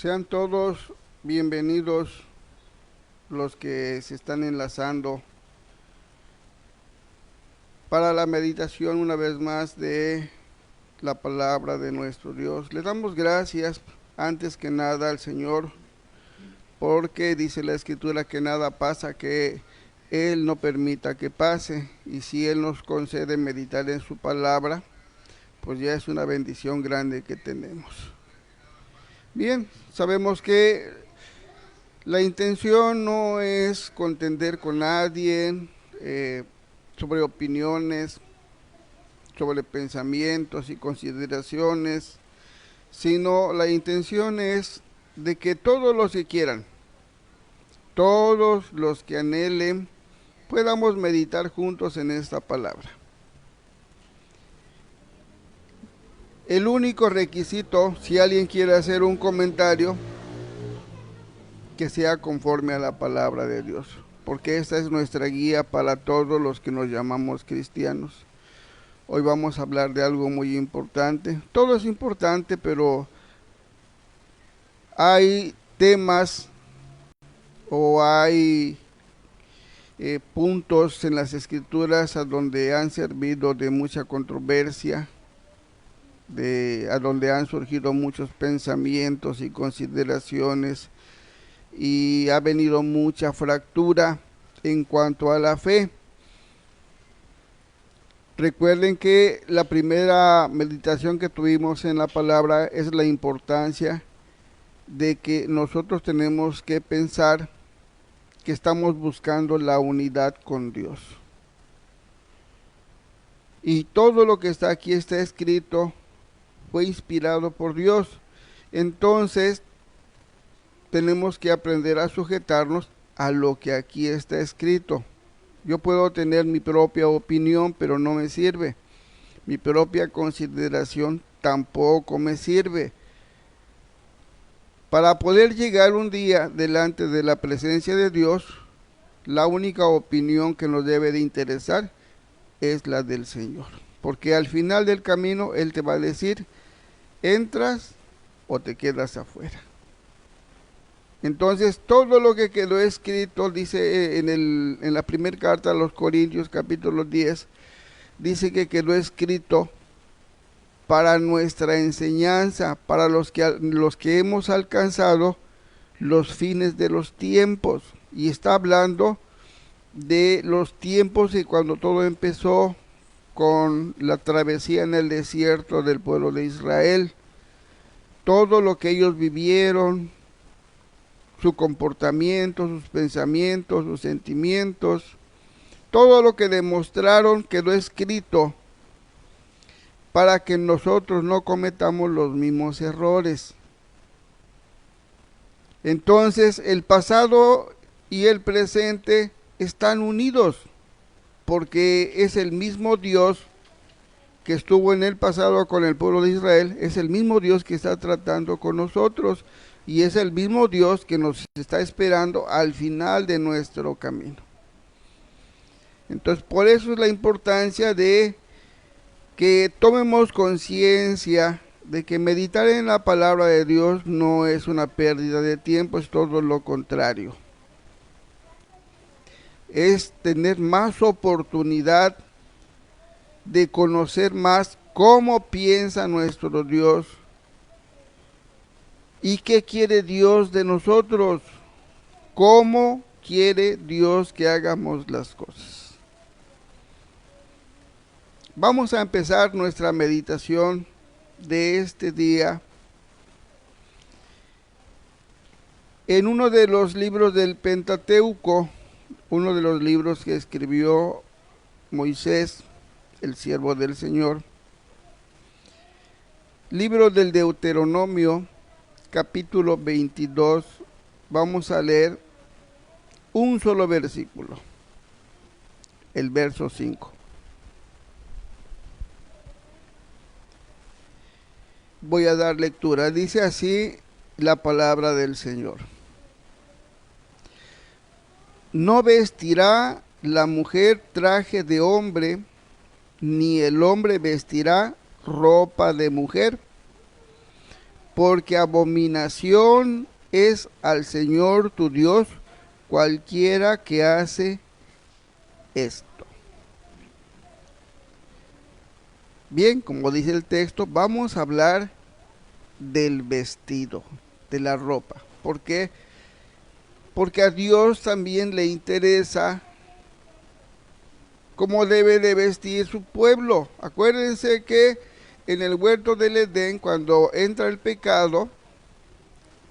Sean todos bienvenidos los que se están enlazando para la meditación una vez más de la palabra de nuestro Dios. Le damos gracias antes que nada al Señor porque dice la Escritura que nada pasa que Él no permita que pase, y si Él nos concede meditar en su palabra, pues ya es una bendición grande que tenemos. Bien, sabemos que la intención no es contender con nadie sobre opiniones, sobre pensamientos y consideraciones, sino la intención es de que todos los que quieran, todos los que anhelen, podamos meditar juntos en esta palabra. El único requisito, si alguien quiere hacer un comentario, que sea conforme a la palabra de Dios, porque esta es nuestra guía para todos los que nos llamamos cristianos. Hoy vamos a hablar de algo muy importante. Todo es importante, pero hay temas o hay puntos en las escrituras a donde han servido de mucha controversia, a donde han surgido muchos pensamientos y consideraciones, y ha venido mucha fractura en cuanto a la fe. Recuerden que la primera meditación que tuvimos en la palabra es la importancia de que nosotros tenemos que pensar que estamos buscando la unidad con Dios. Y todo lo que está aquí está escrito, fue inspirado por Dios. Entonces, tenemos que aprender a sujetarnos a lo que aquí está escrito. Yo puedo tener mi propia opinión, pero no me sirve. Mi propia consideración tampoco me sirve. Para poder llegar un día delante de la presencia de Dios, la única opinión que nos debe de interesar es la del Señor. Porque al final del camino Él te va a decir, ¿entras o te quedas afuera? Entonces, todo lo que quedó escrito, dice en la primera carta a los Corintios, capítulo 10, dice que quedó escrito para nuestra enseñanza, para los que hemos alcanzado los fines de los tiempos. Y está hablando de los tiempos y cuando todo empezó con la travesía en el desierto del pueblo de Israel. Todo lo que ellos vivieron, su comportamiento, sus pensamientos, sus sentimientos, todo lo que demostraron quedó escrito para que nosotros no cometamos los mismos errores. Entonces, el pasado y el presente están unidos, porque es el mismo Dios que estuvo en el pasado con el pueblo de Israel, es el mismo Dios que está tratando con nosotros. Y es el mismo Dios que nos está esperando al final de nuestro camino. Entonces, por eso es la importancia de que tomemos conciencia de que meditar en la palabra de Dios no es una pérdida de tiempo, es todo lo contrario. Es tener más oportunidad de conocer más cómo piensa nuestro Dios. ¿Y qué quiere Dios de nosotros? ¿Cómo quiere Dios que hagamos las cosas? Vamos a empezar nuestra meditación de este día en uno de los libros del Pentateuco, uno de los libros que escribió Moisés, el siervo del Señor. Libro del Deuteronomio, capítulo 22, vamos a leer un solo versículo, el verso 5. Voy a dar lectura. Dice así la palabra del Señor. No vestirá la mujer traje de hombre, ni el hombre vestirá ropa de mujer, porque abominación es al Señor tu Dios cualquiera que hace esto. Bien, como dice el texto, vamos a hablar del vestido, de la ropa. ¿Por qué? Porque a Dios también le interesa cómo debe de vestir su pueblo. Acuérdense que en el huerto del Edén, cuando entra el pecado,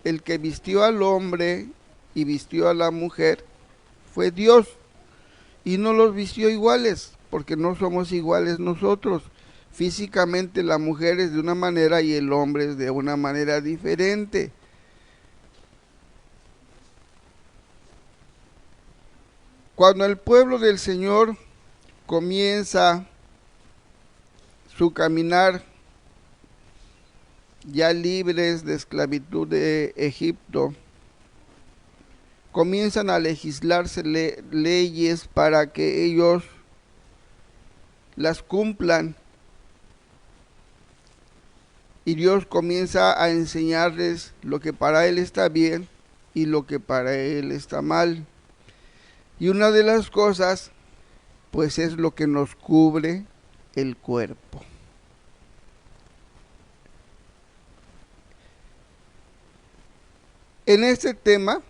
el que vistió al hombre y vistió a la mujer fue Dios, y no los vistió iguales, porque no somos iguales nosotros. Físicamente la mujer es de una manera y el hombre es de una manera diferente. Cuando el pueblo del Señor comienza su caminar ya libres de esclavitud de Egipto, comienzan a legislarse leyes para que ellos las cumplan. Y Dios comienza a enseñarles lo que para Él está bien y lo que para Él está mal. Y una de las cosas, pues es lo que nos cubre el cuerpo. En este tema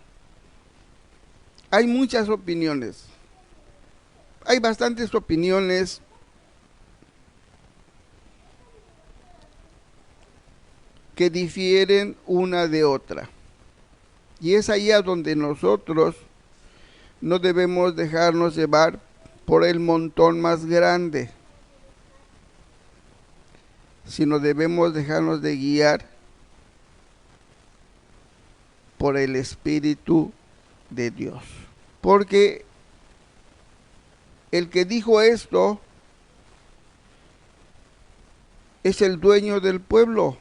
hay muchas opiniones. Hay bastantes opiniones que difieren una de otra. Y es ahí a donde nosotros no debemos dejarnos llevar por el montón más grande, sino debemos dejarnos de guiar por el Espíritu de Dios. Porque el que dijo esto es el dueño del pueblo.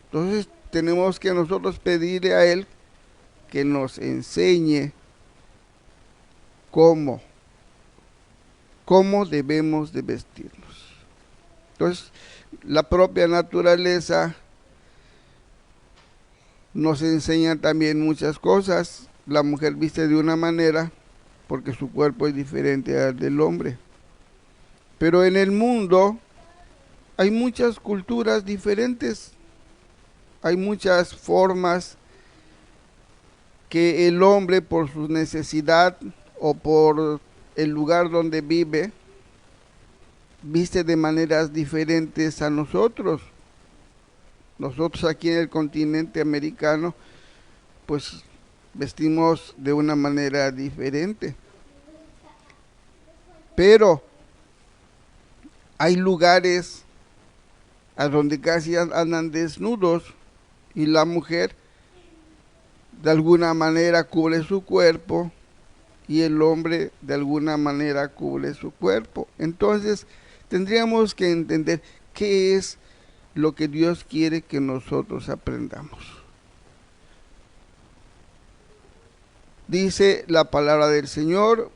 Entonces tenemos que nosotros pedirle a Él que nos enseñe cómo debemos de vestirnos. Entonces, la propia naturaleza nos enseña también muchas cosas. La mujer viste de una manera porque su cuerpo es diferente al del hombre. Pero en el mundo hay muchas culturas diferentes. Hay muchas formas que el hombre, por su necesidad o por el lugar donde vive, viste de maneras diferentes a nosotros. Nosotros aquí en el continente americano, pues vestimos de una manera diferente. Pero hay lugares a donde casi andan desnudos y la mujer de alguna manera cubre su cuerpo y el hombre de alguna manera cubre su cuerpo. Entonces tendríamos que entender qué es lo que Dios quiere que nosotros aprendamos. Dice la palabra del Señor: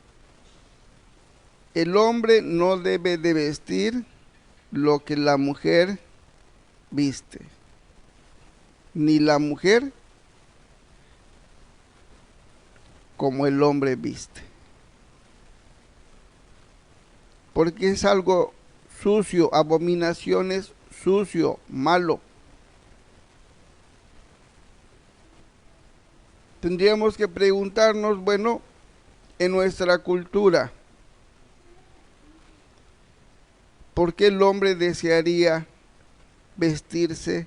el hombre no debe de vestir lo que la mujer viste, ni la mujer como el hombre viste, porque es algo sucio, abominaciones, sucio, malo. Tendríamos que preguntarnos, bueno, en nuestra cultura, ¿por qué el hombre desearía vestirse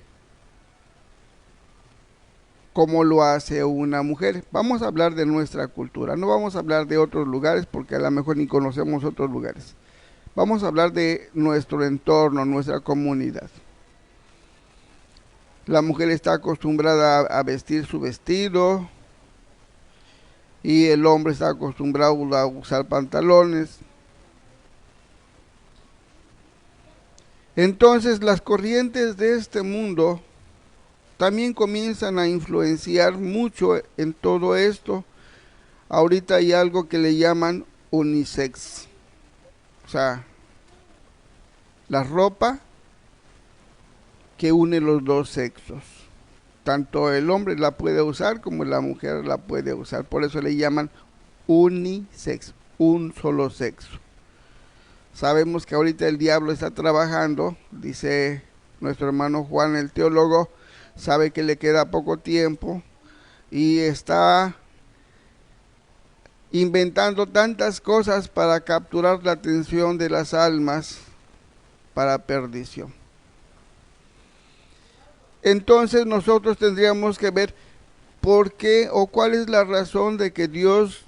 como lo hace una mujer? Vamos a hablar de nuestra cultura, no vamos a hablar de otros lugares porque a lo mejor ni conocemos otros lugares. Vamos a hablar de nuestro entorno, nuestra comunidad. La mujer está acostumbrada a vestir su vestido y el hombre está acostumbrado a usar pantalones. Entonces las corrientes de este mundo también comienzan a influenciar mucho en todo esto. Ahorita hay algo que le llaman unisex. O sea, la ropa que une los dos sexos. Tanto el hombre la puede usar como la mujer la puede usar. Por eso le llaman unisex, un solo sexo. Sabemos que ahorita el diablo está trabajando, dice nuestro hermano Juan el teólogo, sabe que le queda poco tiempo y está inventando tantas cosas para capturar la atención de las almas para perdición. Entonces nosotros tendríamos que ver por qué o cuál es la razón de que Dios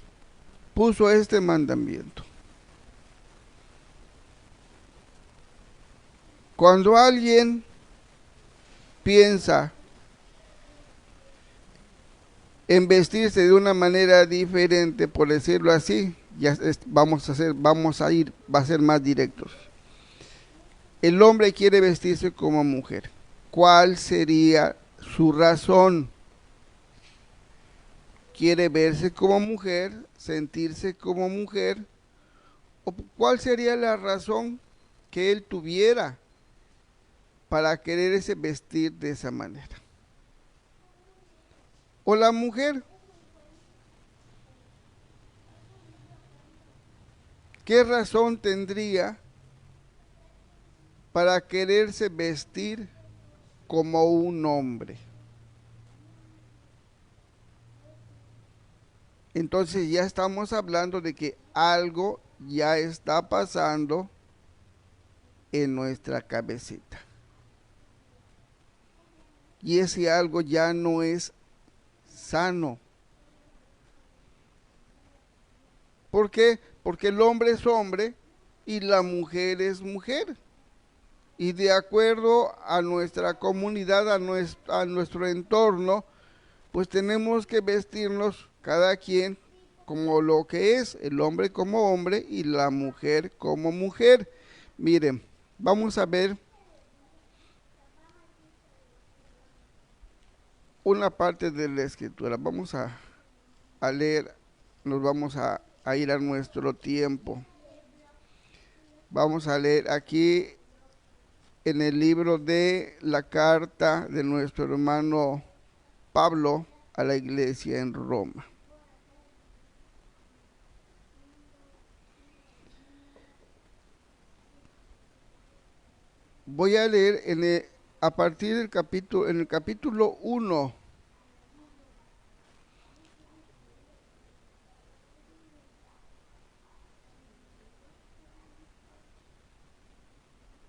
puso este mandamiento. Cuando alguien piensa en vestirse de una manera diferente, por decirlo así, va a ser más directos. El hombre quiere vestirse como mujer. ¿Cuál sería su razón? ¿Quiere verse como mujer, sentirse como mujer? ¿O cuál sería la razón que él tuviera para quererse vestir de esa manera? O la mujer, ¿qué razón tendría para quererse vestir como un hombre? Entonces ya estamos hablando de que algo ya está pasando en nuestra cabecita. Y ese algo ya no es sano. ¿Por qué? Porque el hombre es hombre y la mujer es mujer. Y de acuerdo a nuestra comunidad, a nuestro entorno, pues tenemos que vestirnos cada quien como lo que es, el hombre como hombre y la mujer como mujer. Miren, vamos a ver una parte de la escritura. Vamos a leer, nos vamos a ir a nuestro tiempo. Vamos a leer aquí en el libro de la carta de nuestro hermano Pablo a la iglesia en Roma. Voy a leer a partir del capítulo, en el capítulo 1.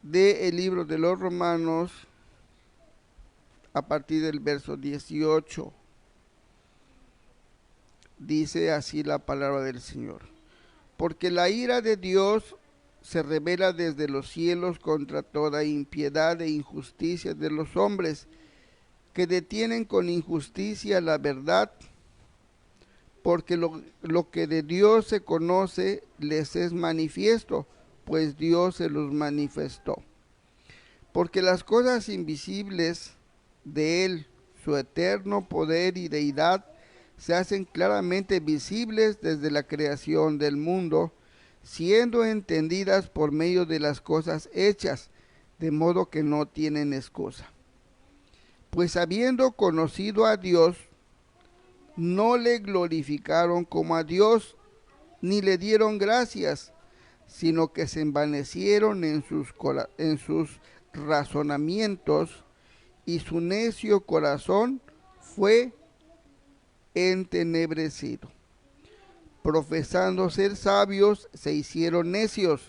Del libro de los Romanos, a partir del verso 18. Dice así la palabra del Señor. Porque la ira de Dios se revela desde los cielos contra toda impiedad e injusticia de los hombres, que detienen con injusticia la verdad, porque lo que de Dios se conoce les es manifiesto, pues Dios se los manifestó. Porque las cosas invisibles de Él, su eterno poder y deidad, se hacen claramente visibles desde la creación del mundo, siendo entendidas por medio de las cosas hechas, de modo que no tienen excusa. Pues habiendo conocido a Dios, no le glorificaron como a Dios, ni le dieron gracias, sino que se envanecieron en sus razonamientos, y su necio corazón fue entenebrecido. Profesando ser sabios, se hicieron necios,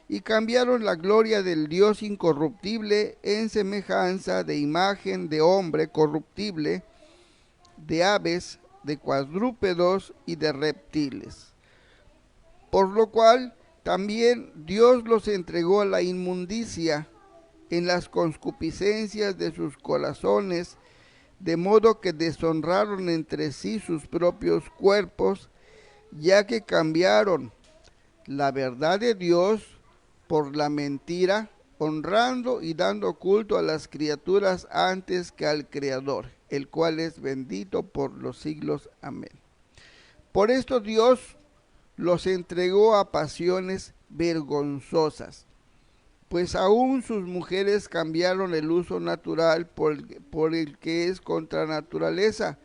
y cambiaron la gloria del Dios incorruptible en semejanza de imagen de hombre corruptible, de aves, de cuadrúpedos y de reptiles. Por lo cual también Dios los entregó a la inmundicia en las concupiscencias de sus corazones, de modo que deshonraron entre sí sus propios cuerpos, ya que cambiaron la verdad de Dios por la mentira, honrando y dando culto a las criaturas antes que al Creador, el cual es bendito por los siglos. Amén. Por esto Dios los entregó a pasiones vergonzosas, Pues aún sus mujeres cambiaron el uso natural por el que es contra naturaleza.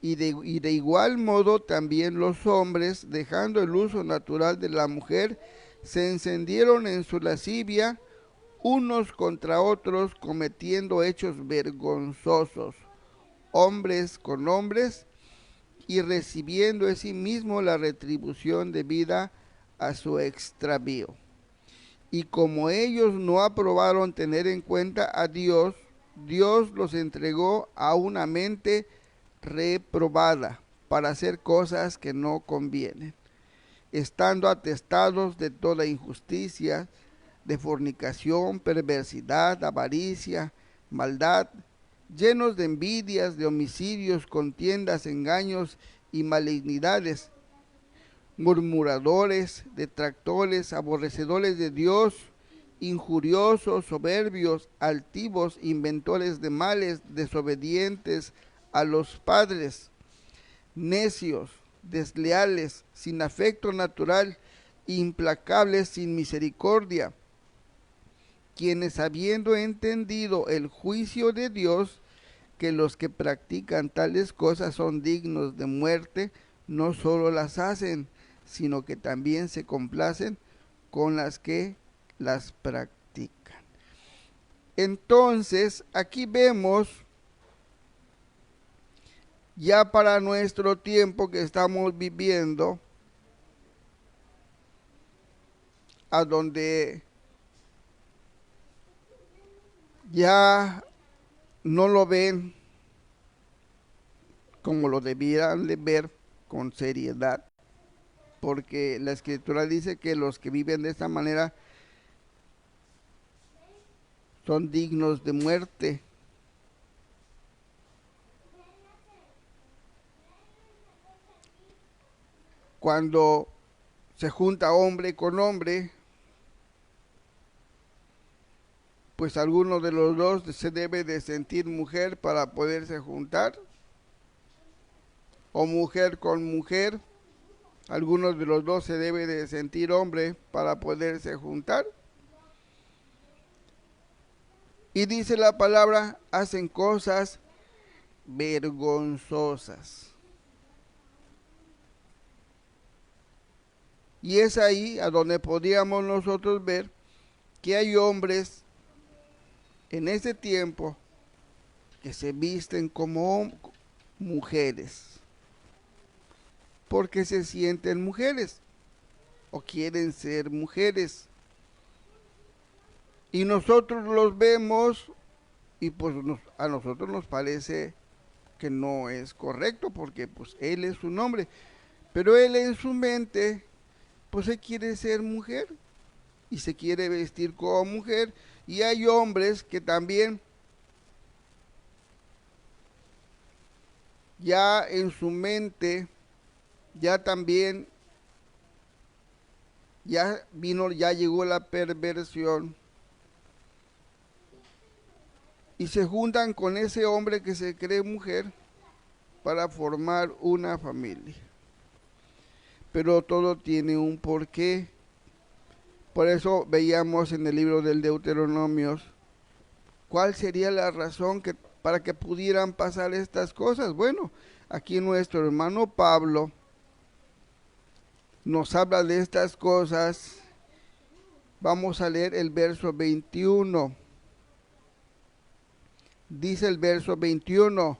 Y de igual modo también los hombres, dejando el uso natural de la mujer, se encendieron en su lascivia unos contra otros, cometiendo hechos vergonzosos, hombres con hombres, y recibiendo en sí mismo la retribución debida a su extravío. Y como ellos no aprobaron tener en cuenta a Dios, Dios los entregó a una mente reprobada para hacer cosas que no convienen, estando atestados de toda injusticia, de fornicación, perversidad, avaricia, maldad, llenos de envidias, de homicidios, contiendas, engaños y malignidades, murmuradores, detractores, aborrecedores de Dios, injuriosos, soberbios, altivos, inventores de males, desobedientes a los padres, necios, desleales, sin afecto natural, implacables, sin misericordia, quienes habiendo entendido el juicio de Dios, que los que practican tales cosas son dignos de muerte, no solo las hacen, sino que también se complacen con las que las practican. Entonces, aquí vemos, ya para nuestro tiempo que estamos viviendo, a donde ya no lo ven como lo debieran de ver, con seriedad, porque la escritura dice que los que viven de esta manera son dignos de muerte. Cuando se junta hombre con hombre, pues alguno de los dos se debe de sentir mujer para poderse juntar, o mujer con mujer, alguno de los dos se debe de sentir hombre para poderse juntar. Y dice la palabra, hacen cosas vergonzosas. Y es ahí a donde podríamos nosotros ver que hay hombres en ese tiempo que se visten como mujeres, porque se sienten mujeres o quieren ser mujeres. Y nosotros los vemos y pues a nosotros nos parece que no es correcto, porque pues él es un hombre, pero él en su mente pues él quiere ser mujer y se quiere vestir como mujer. Y hay hombres que también ya en su mente ya también ya llegó la perversión y se juntan con ese hombre que se cree mujer para formar una familia. Pero todo tiene un porqué. Por eso veíamos en el libro del Deuteronomio cuál sería la razón para que pudieran pasar estas cosas. Bueno, aquí nuestro hermano Pablo nos habla de estas cosas. Vamos a leer el verso 21. Dice el verso 21: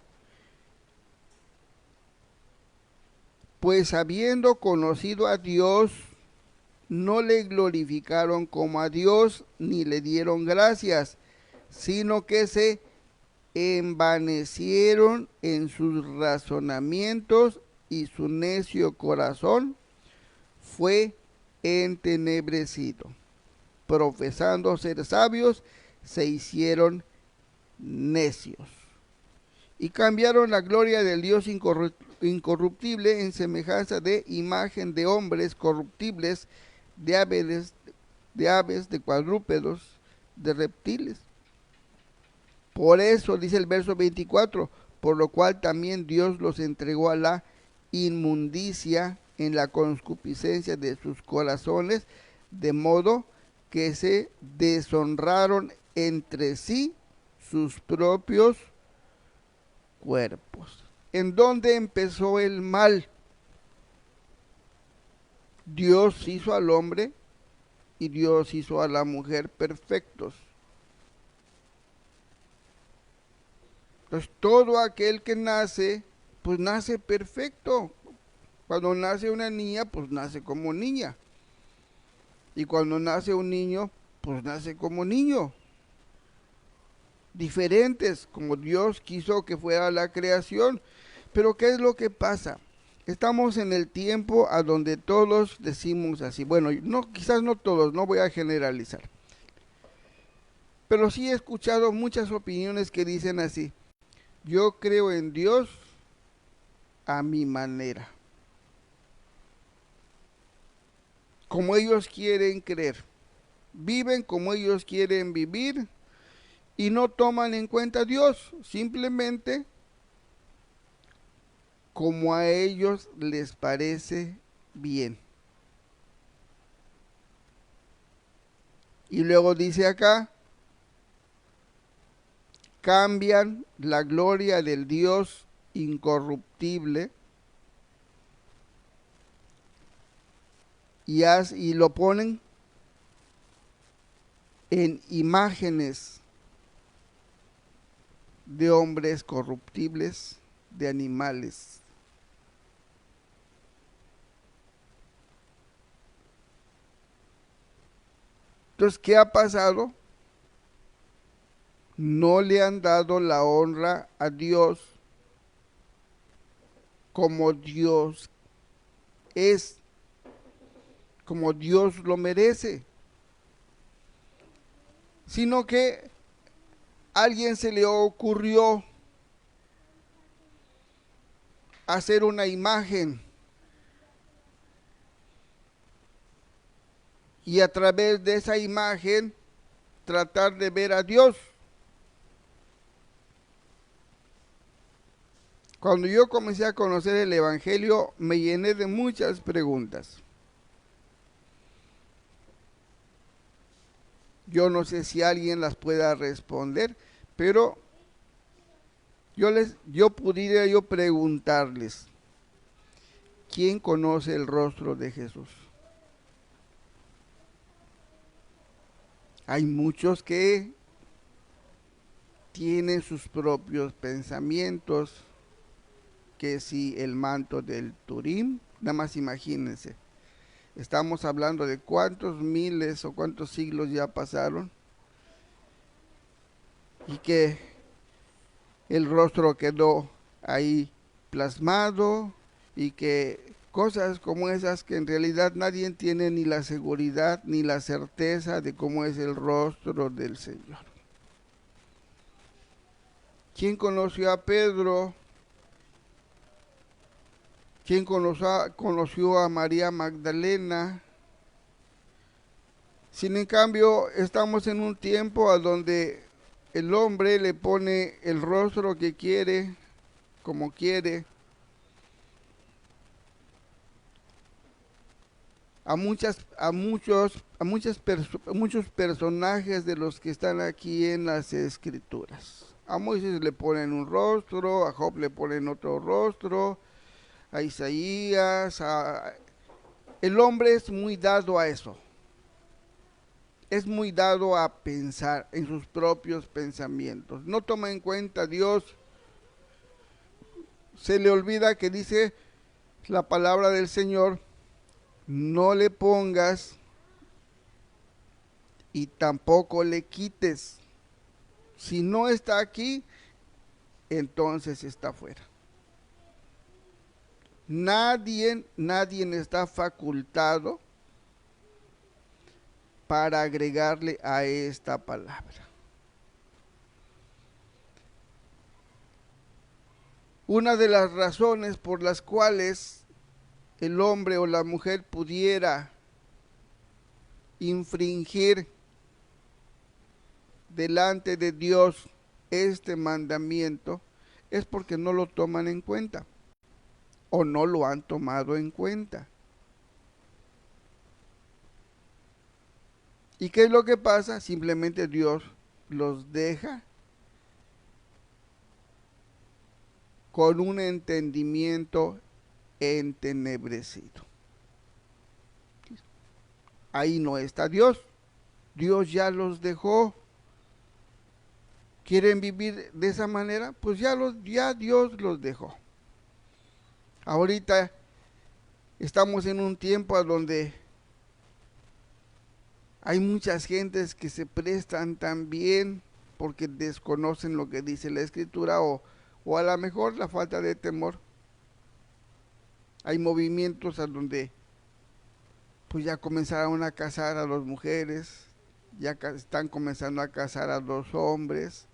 pues habiendo conocido a Dios, no le glorificaron como a Dios, ni le dieron gracias, sino que se envanecieron en sus razonamientos, y su necio corazón fue entenebrecido. Profesando ser sabios, se hicieron necios, y cambiaron la gloria del Dios incorruptible en semejanza de imagen de hombres corruptibles, de aves, de cuadrúpedos, de reptiles. Por eso dice el verso 24, por lo cual también Dios los entregó a la inmundicia en la concupiscencia de sus corazones, de modo que se deshonraron entre sí sus propios cuerpos. ¿En dónde empezó el mal? Dios hizo al hombre y Dios hizo a la mujer perfectos. Entonces todo aquel que nace, pues nace perfecto. Cuando nace una niña, pues nace como niña. Y cuando nace un niño, pues nace como niño. Diferentes, como Dios quiso que fuera la creación. Pero ¿qué es lo que pasa? Estamos en el tiempo a donde todos decimos así. Bueno, no, quizás no todos, no voy a generalizar. Pero sí he escuchado muchas opiniones que dicen así. Yo creo en Dios a mi manera, como ellos quieren creer. Viven como ellos quieren vivir y no toman en cuenta a Dios, simplemente como a ellos les parece bien. Y luego dice acá, cambian la gloria del Dios incorruptible y lo ponen en imágenes de hombres corruptibles, de animales. Entonces, ¿qué ha pasado? No le han dado la honra a Dios como Dios es, como Dios lo merece, sino que a alguien se le ocurrió hacer una imagen y a través de esa imagen tratar de ver a Dios. Cuando yo comencé a conocer el Evangelio, me llené de muchas preguntas. Yo no sé si alguien las pueda responder, pero yo pudiera preguntarles, ¿quién conoce el rostro de Jesús? Hay muchos que tienen sus propios pensamientos, que si el manto del Turín, nada más imagínense, estamos hablando de cuántos miles o cuántos siglos ya pasaron y que el rostro quedó ahí plasmado y que cosas como esas que en realidad nadie tiene ni la seguridad ni la certeza de cómo es el rostro del Señor. ¿Quién conoció a Pedro? ¿Quién conoció a María Magdalena? Sin en cambio, estamos en un tiempo a donde el hombre le pone el rostro que quiere, como quiere, a muchos personajes de los que están aquí en las escrituras. A Moisés le ponen un rostro, a Job le ponen otro rostro, a Isaías, el hombre es muy dado a eso. Es muy dado a pensar en sus propios pensamientos. No toma en cuenta a Dios. Se le olvida que dice la palabra del Señor, no le pongas y tampoco le quites. Si no está aquí, entonces está fuera. Nadie está facultado para agregarle a esta palabra. Una de las razones por las cuales el hombre o la mujer pudiera infringir delante de Dios este mandamiento es porque no lo toman en cuenta o no lo han tomado en cuenta. ¿Y qué es lo que pasa? Simplemente Dios los deja con un entendimiento entenebrecido. Ahí no está Dios. Dios ya los dejó. ¿Quieren vivir de esa manera? Pues ya Dios los dejó. Ahorita estamos en un tiempo a donde hay muchas gentes que se prestan también porque desconocen lo que dice la Escritura o a lo mejor la falta de temor. Hay movimientos a donde pues ya comenzaron a casar a las mujeres, ya están comenzando a casar a los hombres.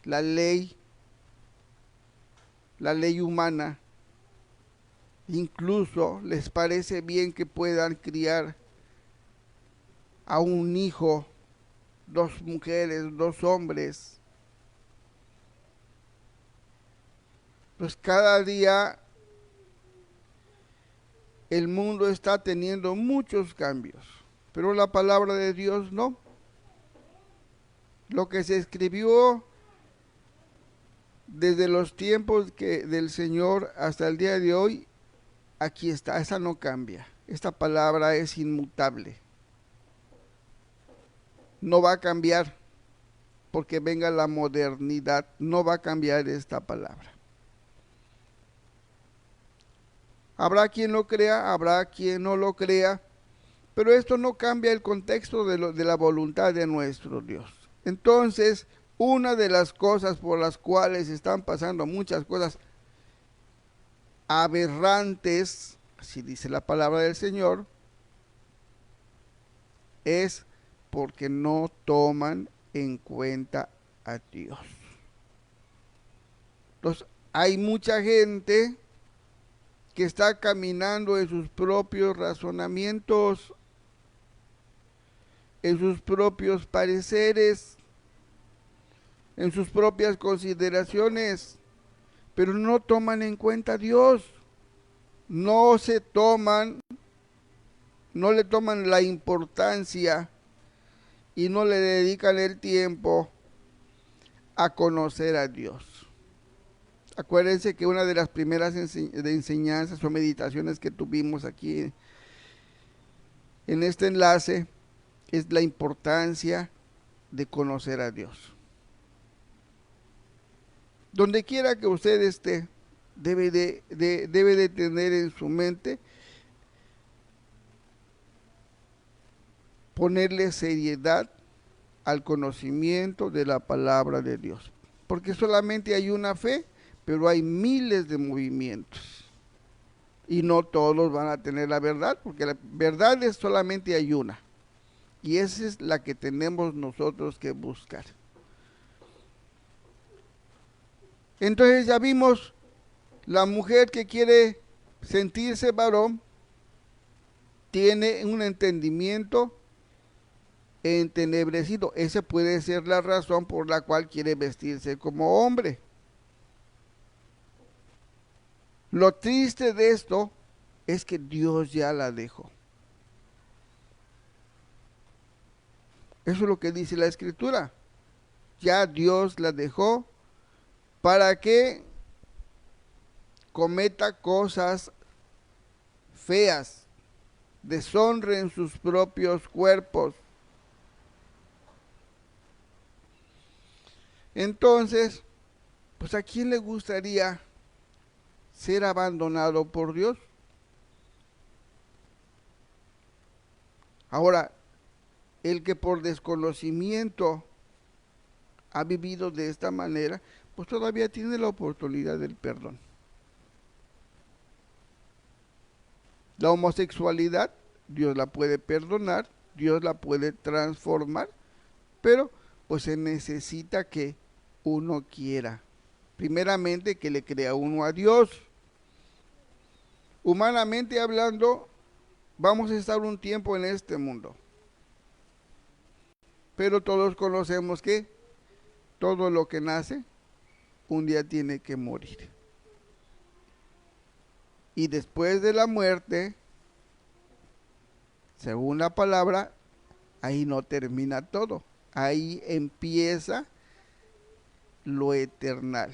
La ley humana, incluso les parece bien que puedan criar a un hijo, dos mujeres, dos hombres. Pues cada día el mundo está teniendo muchos cambios, pero la palabra de Dios no. Lo que se escribió desde los tiempos del Señor hasta el día de hoy, aquí está, esa no cambia. Esta palabra es inmutable. No va a cambiar porque venga la modernidad, no va a cambiar esta palabra. Habrá quien lo crea, habrá quien no lo crea, pero esto no cambia el contexto de la voluntad de nuestro Dios. Entonces, una de las cosas por las cuales están pasando muchas cosas aberrantes, así dice la palabra del Señor, es porque no toman en cuenta a Dios. Entonces, hay mucha gente que está caminando en sus propios razonamientos, en sus propios pareceres, en sus propias consideraciones, pero no toman en cuenta a Dios. No le toman la importancia y no le dedican el tiempo a conocer a Dios. Acuérdense que una de las primeras enseñanzas o meditaciones que tuvimos aquí en este enlace es la importancia de conocer a Dios. Donde quiera que usted esté, debe de tener en su mente, ponerle seriedad al conocimiento de la palabra de Dios. Porque solamente hay una fe, pero hay miles de movimientos. Y no todos van a tener la verdad, porque la verdad es solamente hay una. Y esa es la que tenemos nosotros que buscar. Entonces ya vimos la mujer que quiere sentirse varón, tiene un entendimiento entenebrecido. Esa puede ser la razón por la cual quiere vestirse como hombre. Lo triste de esto es que Dios ya la dejó. Eso es lo que dice la Escritura. Ya Dios la dejó para que cometa cosas feas, deshonren sus propios cuerpos. Entonces, pues ¿a quién le gustaría ser abandonado por Dios? Ahora, el que por desconocimiento ha vivido de esta manera, pues todavía tiene la oportunidad del perdón. La homosexualidad, Dios la puede perdonar, Dios la puede transformar, pero pues se necesita que uno quiera. Primeramente que le crea uno a Dios. Humanamente hablando, vamos a estar un tiempo en este mundo. Pero todos conocemos que todo lo que nace, un día tiene que morir. Y después de la muerte, según la palabra, ahí no termina todo, ahí empieza lo eternal.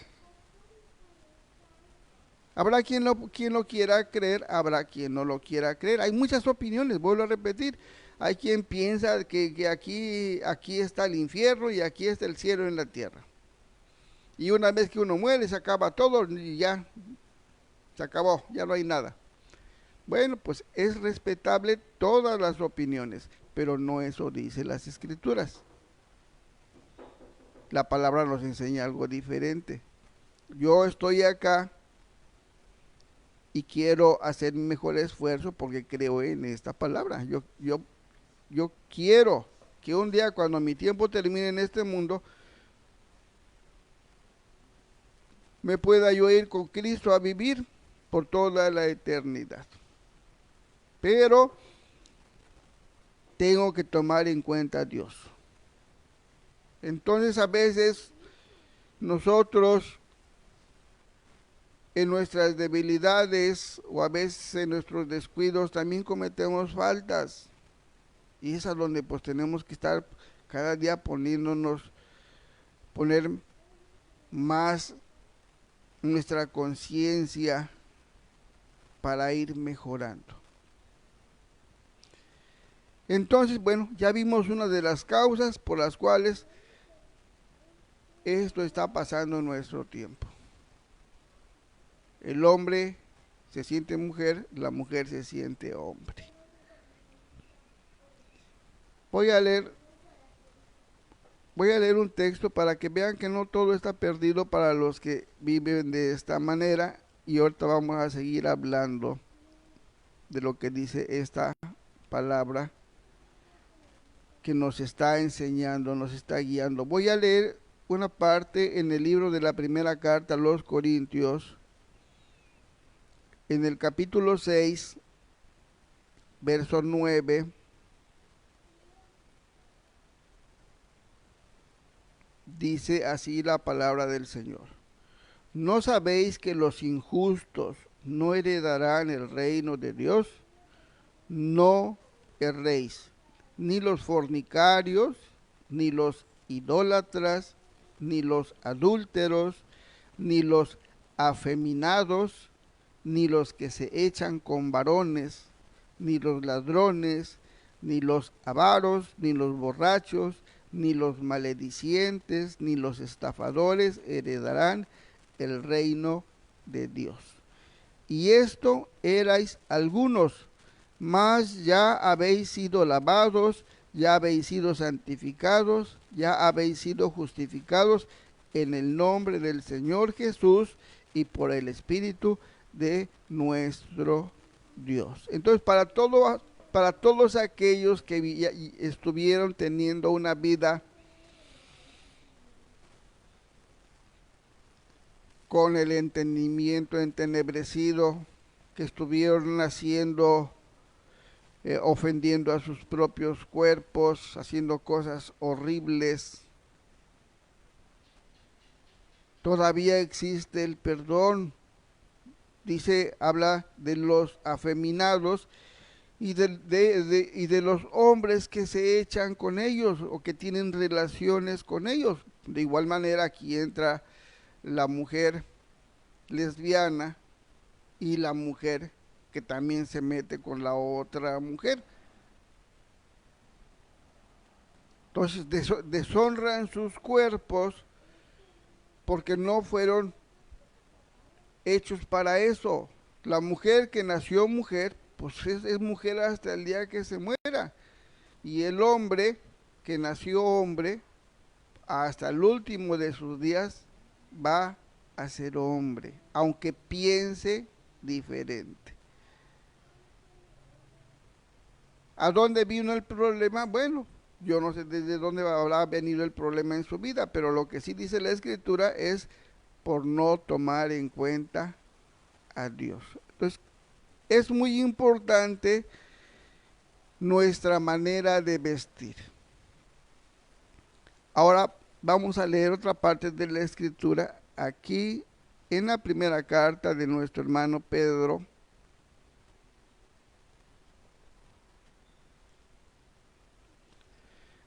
Habrá quien lo quiera creer, habrá quien no lo quiera creer. Hay muchas opiniones, vuelvo a repetir. Hay quien piensa que aquí está el infierno y aquí está el cielo en la tierra. Y una vez que uno muere se acaba todo y ya se acabó, ya no hay nada. Bueno, pues es respetable todas las opiniones, pero no eso dice las escrituras. La palabra nos enseña algo diferente. Yo estoy acá y quiero hacer mi mejor esfuerzo porque creo en esta palabra. Yo quiero que un día cuando mi tiempo termine en este mundo, me pueda yo ir con Cristo a vivir por toda la eternidad. Pero tengo que tomar en cuenta a Dios. Entonces a veces nosotros en nuestras debilidades o a veces en nuestros descuidos también cometemos faltas. Y es a donde pues tenemos que estar cada día poner más nuestra conciencia para ir mejorando. Entonces, bueno, ya vimos una de las causas por las cuales esto está pasando en nuestro tiempo. El hombre se siente mujer, la mujer se siente hombre. Voy a leer un texto para que vean que no todo está perdido para los que viven de esta manera. Y ahorita vamos a seguir hablando de lo que dice esta palabra que nos está enseñando, nos está guiando. Voy a leer una parte en el libro de la primera carta a los Corintios, en el capítulo 6, verso 9. Dice así la palabra del Señor. ¿No sabéis que los injustos no heredarán el reino de Dios? No erréis, ni los fornicarios, ni los idólatras, ni los adúlteros, ni los afeminados, ni los que se echan con varones, ni los ladrones, ni los avaros, ni los borrachos, ni los maledicientes, ni los estafadores heredarán el reino de Dios. Y esto erais algunos, mas ya habéis sido lavados, ya habéis sido santificados, ya habéis sido justificados en el nombre del Señor Jesús y por el Espíritu de nuestro Dios. Entonces, para todos aquellos que estuvieron teniendo una vida con el entendimiento entenebrecido, que estuvieron haciendo, ofendiendo a sus propios cuerpos, haciendo cosas horribles, todavía existe el perdón. Dice, habla de los afeminados y de los hombres que se echan con ellos o que tienen relaciones con ellos. De igual manera aquí entra la mujer lesbiana y la mujer que también se mete con la otra mujer. Entonces deshonran sus cuerpos porque no fueron hechos para eso. La mujer que nació mujer, pues es mujer hasta el día que se muera. Y el hombre que nació hombre, hasta el último de sus días, va a ser hombre, aunque piense diferente. ¿A dónde vino el problema? Bueno, yo no sé desde dónde habrá venido el problema en su vida, pero lo que sí dice la Escritura es por no tomar en cuenta a Dios. Entonces, es muy importante nuestra manera de vestir. Ahora vamos a leer otra parte de la Escritura aquí en la primera carta de nuestro hermano Pedro.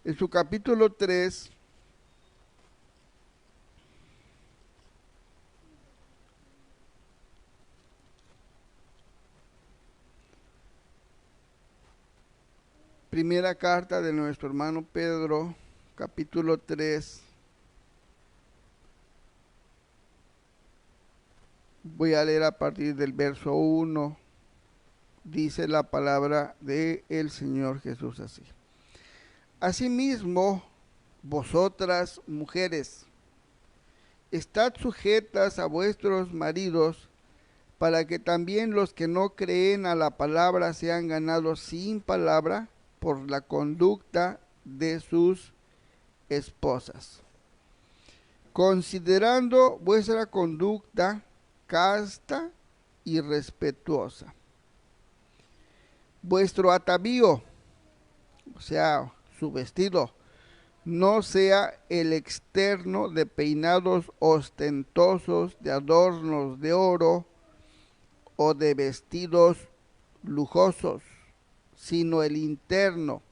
En su capítulo 3, primera carta de nuestro hermano Pedro, capítulo 3, voy a leer a partir del verso 1, dice la palabra de el Señor Jesús así. Asimismo, vosotras mujeres, estad sujetas a vuestros maridos, para que también los que no creen a la palabra sean ganados sin palabra por la conducta de sus esposas, considerando vuestra conducta casta y respetuosa. Vuestro atavío, o sea, su vestido, no sea el externo de peinados ostentosos, de adornos de oro o de vestidos lujosos, sino el interno,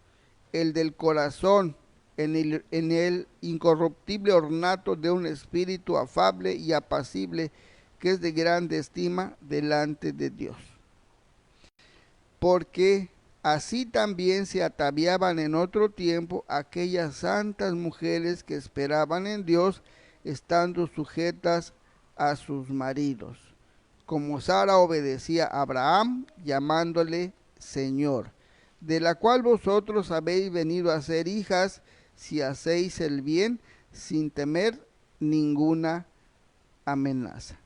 el del corazón, en el incorruptible ornato de un espíritu afable y apacible, que es de grande estima delante de Dios. Porque así también se ataviaban en otro tiempo aquellas santas mujeres que esperaban en Dios, estando sujetas a sus maridos, como Sara obedecía a Abraham, llamándole Señor, de la cual vosotros habéis venido a ser hijas, si hacéis el bien sin temer ninguna amenaza.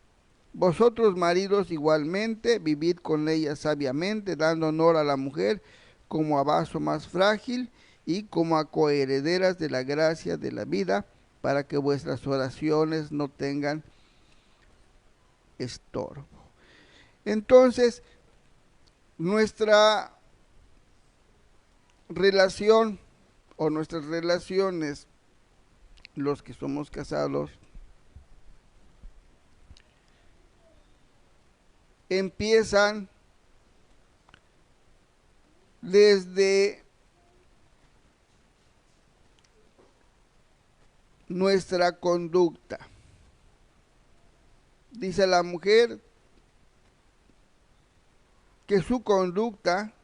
Vosotros, maridos, igualmente, vivid con ella sabiamente, dando honor a la mujer como a vaso más frágil y como a coherederas de la gracia de la vida, para que vuestras oraciones no tengan estorbo. Entonces, nuestra relación o nuestras relaciones, los que somos casados, empiezan desde nuestra conducta. Dice la mujer que su conducta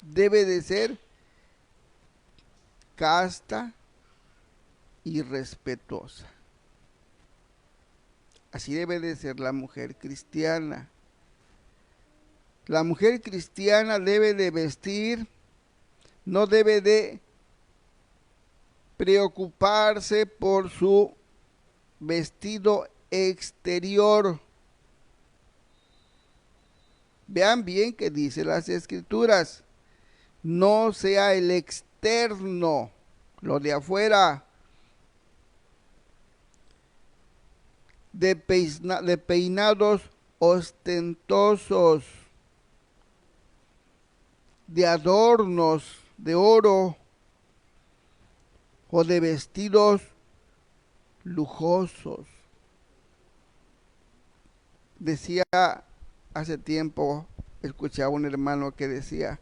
debe de ser casta y respetuosa. Así debe de ser la mujer cristiana. La mujer cristiana debe de vestir, no debe de preocuparse por su vestido exterior. Vean bien que dice las Escrituras, no sea el externo, lo de afuera, de peinados ostentosos, de adornos de oro o de vestidos lujosos. Decía hace tiempo, escuché a un hermano que decía,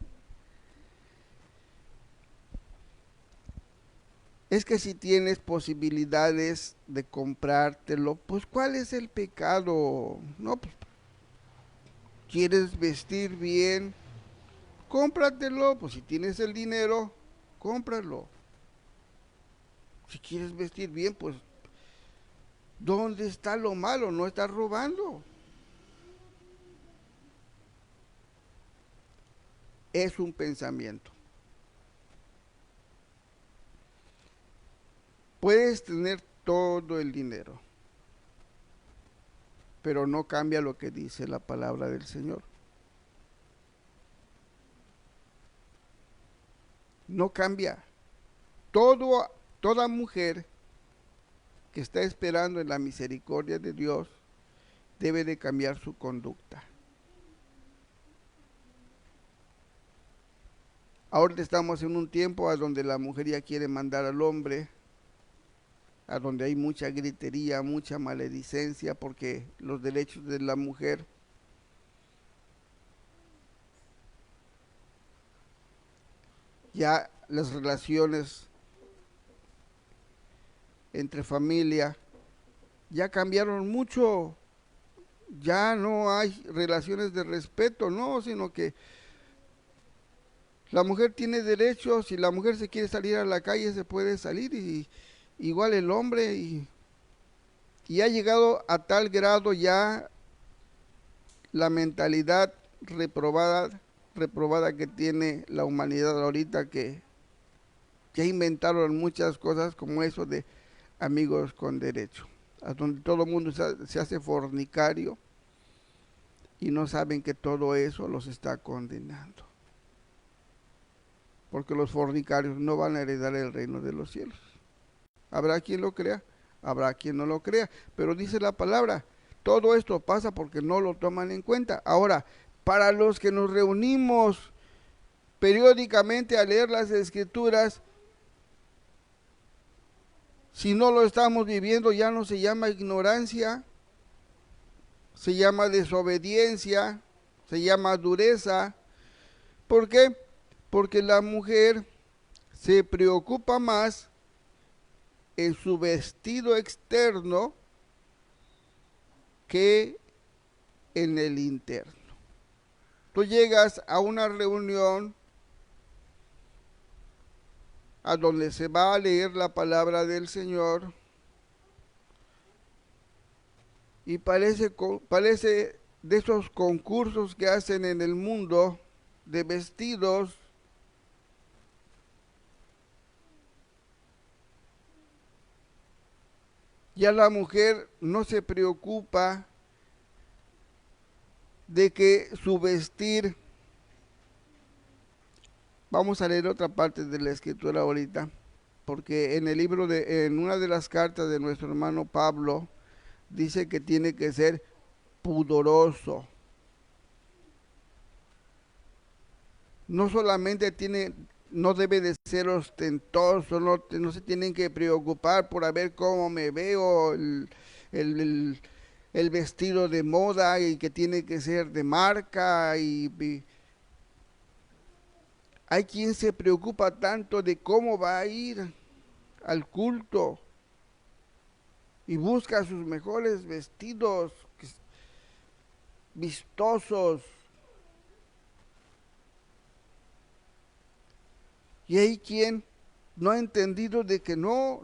es que si tienes posibilidades de comprártelo, pues ¿cuál es el pecado? No, pues quieres vestir bien, cómpratelo, pues si tienes el dinero, cómpralo. Si quieres vestir bien, pues ¿dónde está lo malo? No estás robando. Es un pensamiento. Puedes tener todo el dinero, pero no cambia lo que dice la palabra del Señor. No cambia. Toda mujer que está esperando en la misericordia de Dios debe de cambiar su conducta. Ahora estamos en un tiempo a donde la mujer ya quiere mandar al hombre, a donde hay mucha gritería, mucha maledicencia, porque los derechos de la mujer ya las relaciones entre familia ya cambiaron mucho. Ya no hay relaciones de respeto, no, sino que la mujer tiene derechos. Si la mujer se quiere salir a la calle, se puede salir, y igual el hombre, y ha llegado a tal grado ya la mentalidad reprobada que tiene la humanidad ahorita, que ya inventaron muchas cosas como eso de amigos con derecho, a donde todo el mundo se hace fornicario y no saben que todo eso los está condenando, porque los fornicarios no van a heredar el reino de los cielos. Habrá quien lo crea, habrá quien no lo crea, pero dice la palabra, todo esto pasa porque no lo toman en cuenta. Ahora, para los que nos reunimos periódicamente a leer las escrituras, si no lo estamos viviendo, ya no se llama ignorancia, se llama desobediencia, se llama dureza. ¿Por qué? Porque la mujer se preocupa más en su vestido externo que en el interno. Tú llegas a una reunión a donde se va a leer la palabra del Señor y parece de esos concursos que hacen en el mundo de vestidos. Ya la mujer no se preocupa de que su vestir. Vamos a leer otra parte de la escritura ahorita, porque en el libro en una de las cartas de nuestro hermano Pablo, dice que tiene que ser pudoroso. No solamente no debe de ser ostentoso, no se tienen que preocupar por a ver cómo me veo, el, el vestido de moda, y que tiene que ser de marca, y hay quien se preocupa tanto de cómo va a ir al culto y busca sus mejores vestidos vistosos. Y hay quien no ha entendido de que no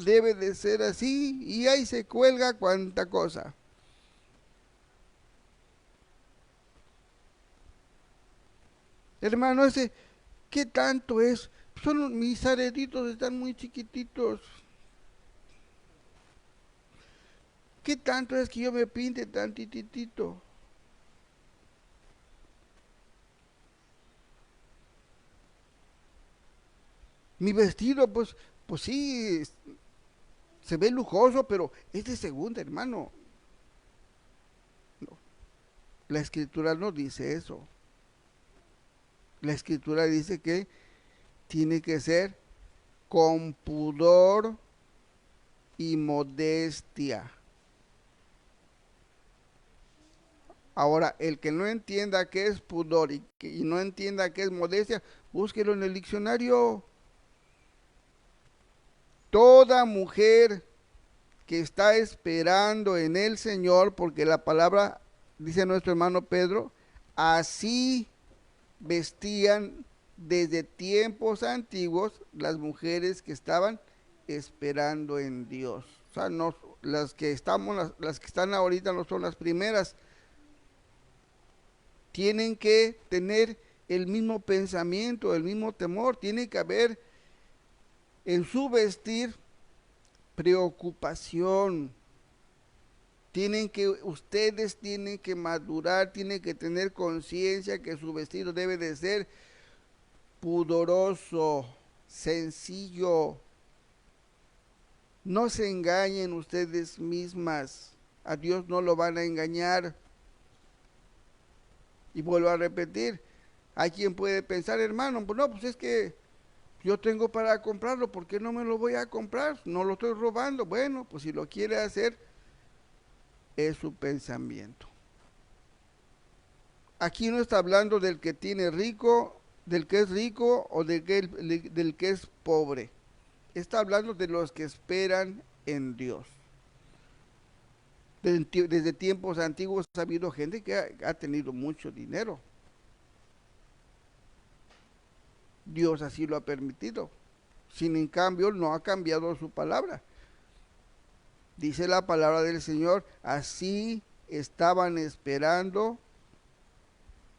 debe de ser así, y ahí se cuelga cuanta cosa. Hermano, ¿qué tanto es? Mis aretitos están muy chiquititos. ¿Qué tanto es que yo me pinte tantitito? Mi vestido, pues sí, se ve lujoso, pero es de segunda, hermano. No, la escritura no dice eso. La escritura dice que tiene que ser con pudor y modestia. Ahora, el que no entienda qué es pudor y no entienda qué es modestia, búsquelo en el diccionario. Toda mujer que está esperando en el Señor, porque la palabra, dice nuestro hermano Pedro, así vestían desde tiempos antiguos las mujeres que estaban esperando en Dios. O sea, no, las que están ahorita no son las primeras. Tienen que tener el mismo pensamiento, el mismo temor. Tiene que haber en su vestir preocupación. Ustedes tienen que madurar, tienen que tener conciencia que su vestido debe de ser pudoroso, sencillo. No se engañen ustedes mismas. A Dios no lo van a engañar. Y vuelvo a repetir, hay quien puede pensar, hermano, pues no, pues es que yo tengo para comprarlo, ¿por qué no me lo voy a comprar? No lo estoy robando. Bueno, pues si lo quiere hacer, es su pensamiento. Aquí no está hablando del que tiene rico del que es rico o del que es pobre. Está hablando de los que esperan en Dios. Desde tiempos antiguos ha habido gente que ha tenido mucho dinero. Dios así lo ha permitido. Sin en cambio no ha cambiado su palabra. Dice la palabra del Señor, así estaban esperando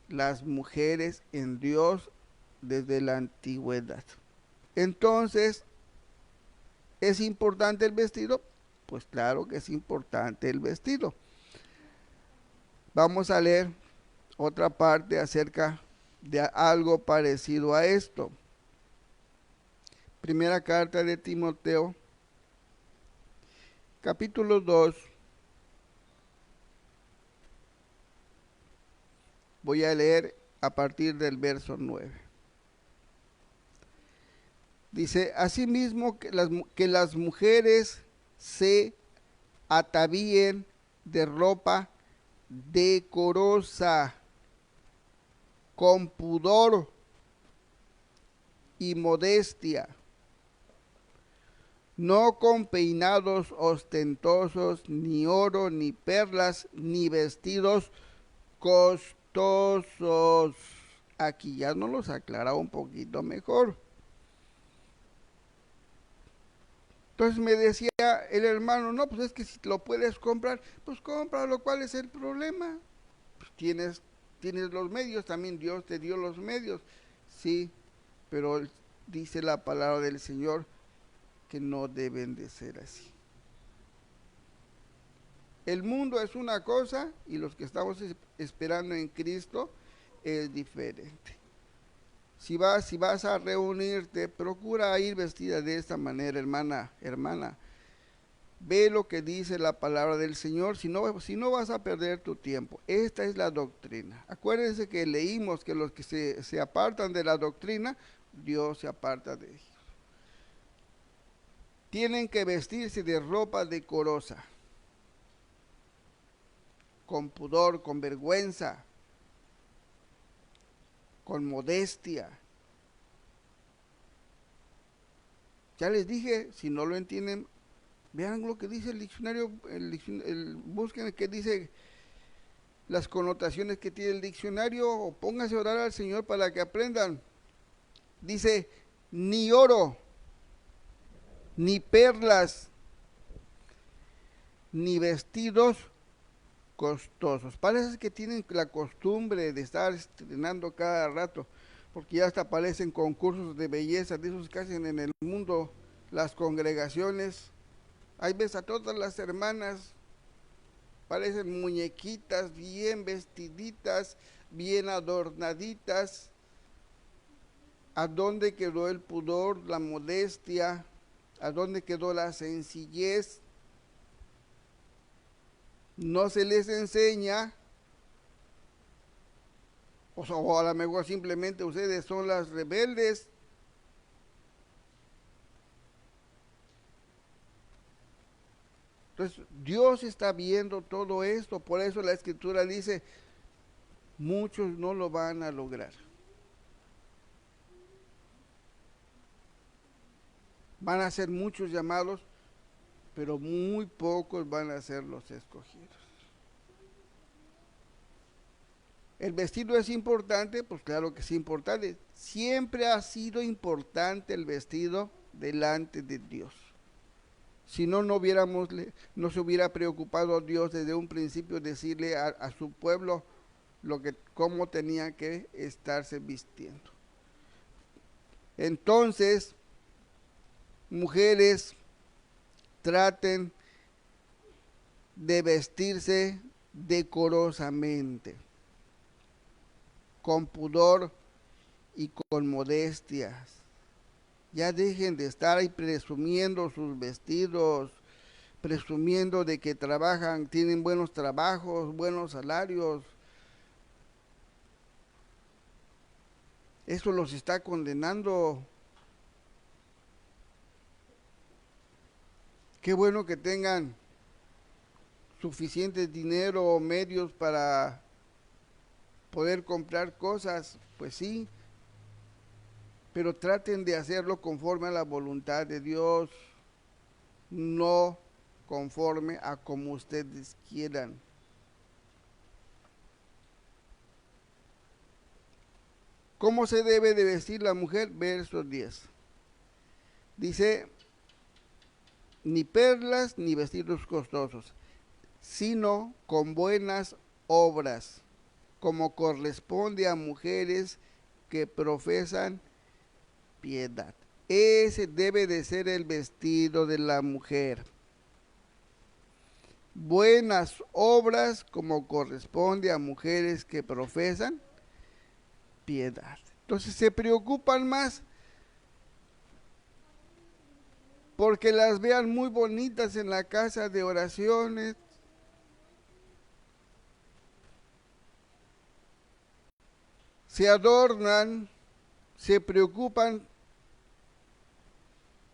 las mujeres en Dios desde la antigüedad. Entonces, ¿es importante el vestido? Pues claro que es importante el vestido. Vamos a leer otra parte acerca de algo parecido a esto. Primera carta de Timoteo, capítulo 2. Voy a leer a partir del verso 9. Dice, asimismo que las mujeres se atavíen de ropa decorosa, con pudor y modestia, no con peinados ostentosos, ni oro, ni perlas, ni vestidos costosos. Aquí ya nos los aclara un poquito mejor. Entonces me decía el hermano, no, pues es que si lo puedes comprar, pues cómpralo, ¿cuál es el problema? Pues tienes los medios, también Dios te dio los medios, sí, pero dice la palabra del Señor que no deben de ser así. El mundo es una cosa y los que estamos esperando en Cristo es diferente. Si vas a reunirte, procura ir vestida de esta manera, hermana. Ve lo que dice la palabra del Señor, si no vas a perder tu tiempo. Esta es la doctrina. Acuérdense que leímos que los que se apartan de la doctrina, Dios se aparta de ellos. Tienen que vestirse de ropa decorosa, con pudor, con vergüenza, con modestia. Ya les dije, si no lo entienden, vean lo que dice el diccionario, busquen qué dice las connotaciones que tiene el diccionario o pónganse a orar al Señor para que aprendan. Dice, ni oro, ni perlas, ni vestidos costosos. Parece que tienen la costumbre de estar estrenando cada rato, porque ya hasta aparecen concursos de belleza, de esos que hacen en el mundo las congregaciones. Ahí ves a todas las hermanas, parecen muñequitas, bien vestiditas, bien adornaditas. ¿A dónde quedó el pudor, la modestia? ¿A dónde quedó la sencillez? No se les enseña, o a lo mejor simplemente ustedes son las rebeldes. Entonces, Dios está viendo todo esto, por eso la Escritura dice, muchos no lo van a lograr. Van a ser muchos llamados, pero muy pocos van a ser los escogidos. ¿El vestido es importante? Pues claro que es importante. Siempre ha sido importante el vestido delante de Dios. Si no, no se hubiera preocupado Dios desde un principio decirle a su pueblo cómo tenía que estarse vistiendo. Entonces, mujeres, traten de vestirse decorosamente, con pudor y con modestias. Ya dejen de estar ahí presumiendo sus vestidos, presumiendo de que trabajan, tienen buenos trabajos, buenos salarios. Eso los está condenando. Qué bueno que tengan suficiente dinero o medios para poder comprar cosas, pues sí, pero traten de hacerlo conforme a la voluntad de Dios, no conforme a como ustedes quieran. ¿Cómo se debe de vestir la mujer? Verso 10. Dice, ni perlas ni vestidos costosos, sino con buenas obras, como corresponde a mujeres que profesan piedad. Ese debe de ser el vestido de la mujer. Buenas obras como corresponde a mujeres que profesan piedad. Entonces se preocupan más porque las vean muy bonitas en la casa de oraciones. Se adornan, se preocupan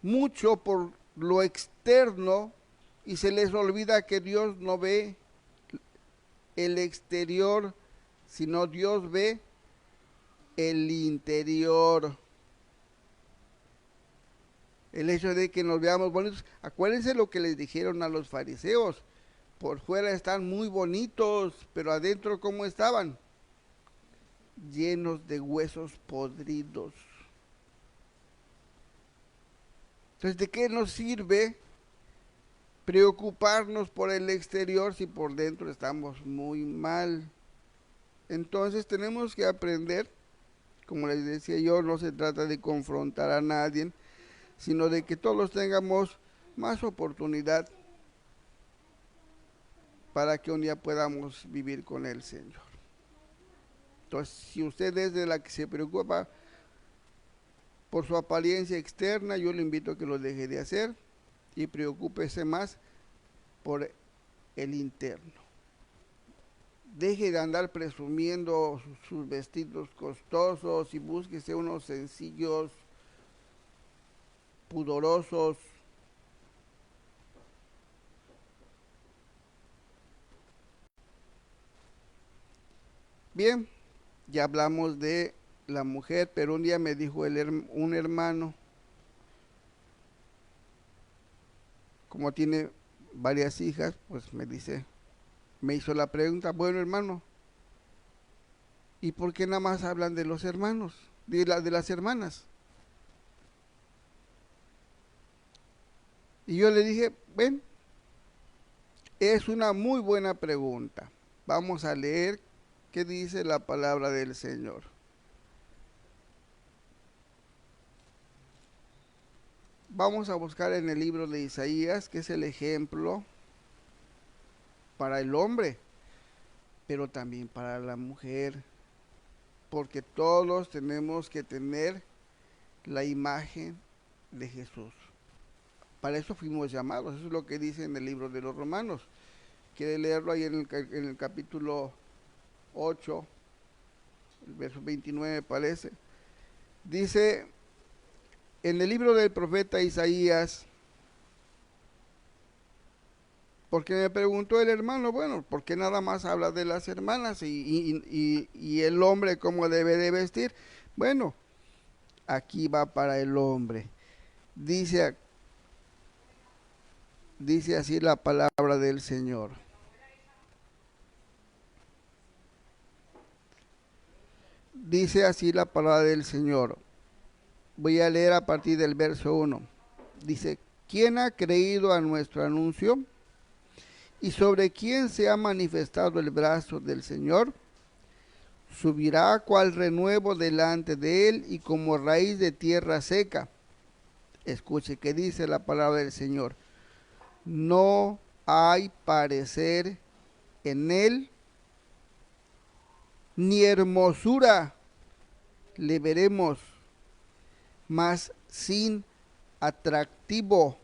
mucho por lo externo y se les olvida que Dios no ve el exterior, sino Dios ve el interior. El hecho de que nos veamos bonitos. Acuérdense lo que les dijeron a los fariseos. Por fuera están muy bonitos, pero adentro ¿cómo estaban? Llenos de huesos podridos. Entonces, ¿de qué nos sirve preocuparnos por el exterior si por dentro estamos muy mal? Entonces tenemos que aprender, como les decía yo, no se trata de confrontar a nadie, sino de que todos tengamos más oportunidad para que un día podamos vivir con el Señor. Entonces, si usted es de la que se preocupa por su apariencia externa, yo le invito a que lo deje de hacer y preocúpese más por el interno. Deje de andar presumiendo sus vestidos costosos y búsquese unos sencillos, pudorosos. Bien, ya hablamos de la mujer, pero un día me dijo un hermano, como tiene varias hijas, pues me hizo la pregunta, bueno hermano, ¿y por qué nada más hablan de los hermanos, de las hermanas? Y yo le dije, ven, es una muy buena pregunta. Vamos a leer qué dice la palabra del Señor. Vamos a buscar en el libro de Isaías, que es el ejemplo para el hombre, pero también para la mujer, porque todos tenemos que tener la imagen de Jesús. Para eso fuimos llamados, eso es lo que dice en el libro de los Romanos. Quiere leerlo ahí en el capítulo 8, el verso 29 me parece. Dice en el libro del profeta Isaías, porque me preguntó el hermano, bueno, ¿por qué nada más habla de las hermanas y el hombre cómo debe de vestir? Bueno, aquí va para el hombre. Dice así la palabra del Señor. Dice así la palabra del Señor. Voy a leer a partir del verso 1. Dice, ¿quién ha creído a nuestro anuncio? ¿Y sobre quién se ha manifestado el brazo del Señor? Subirá cual renuevo delante de él y como raíz de tierra seca. Escuche que dice la palabra del Señor. No hay parecer en él, ni hermosura le veremos, mas sin atractivo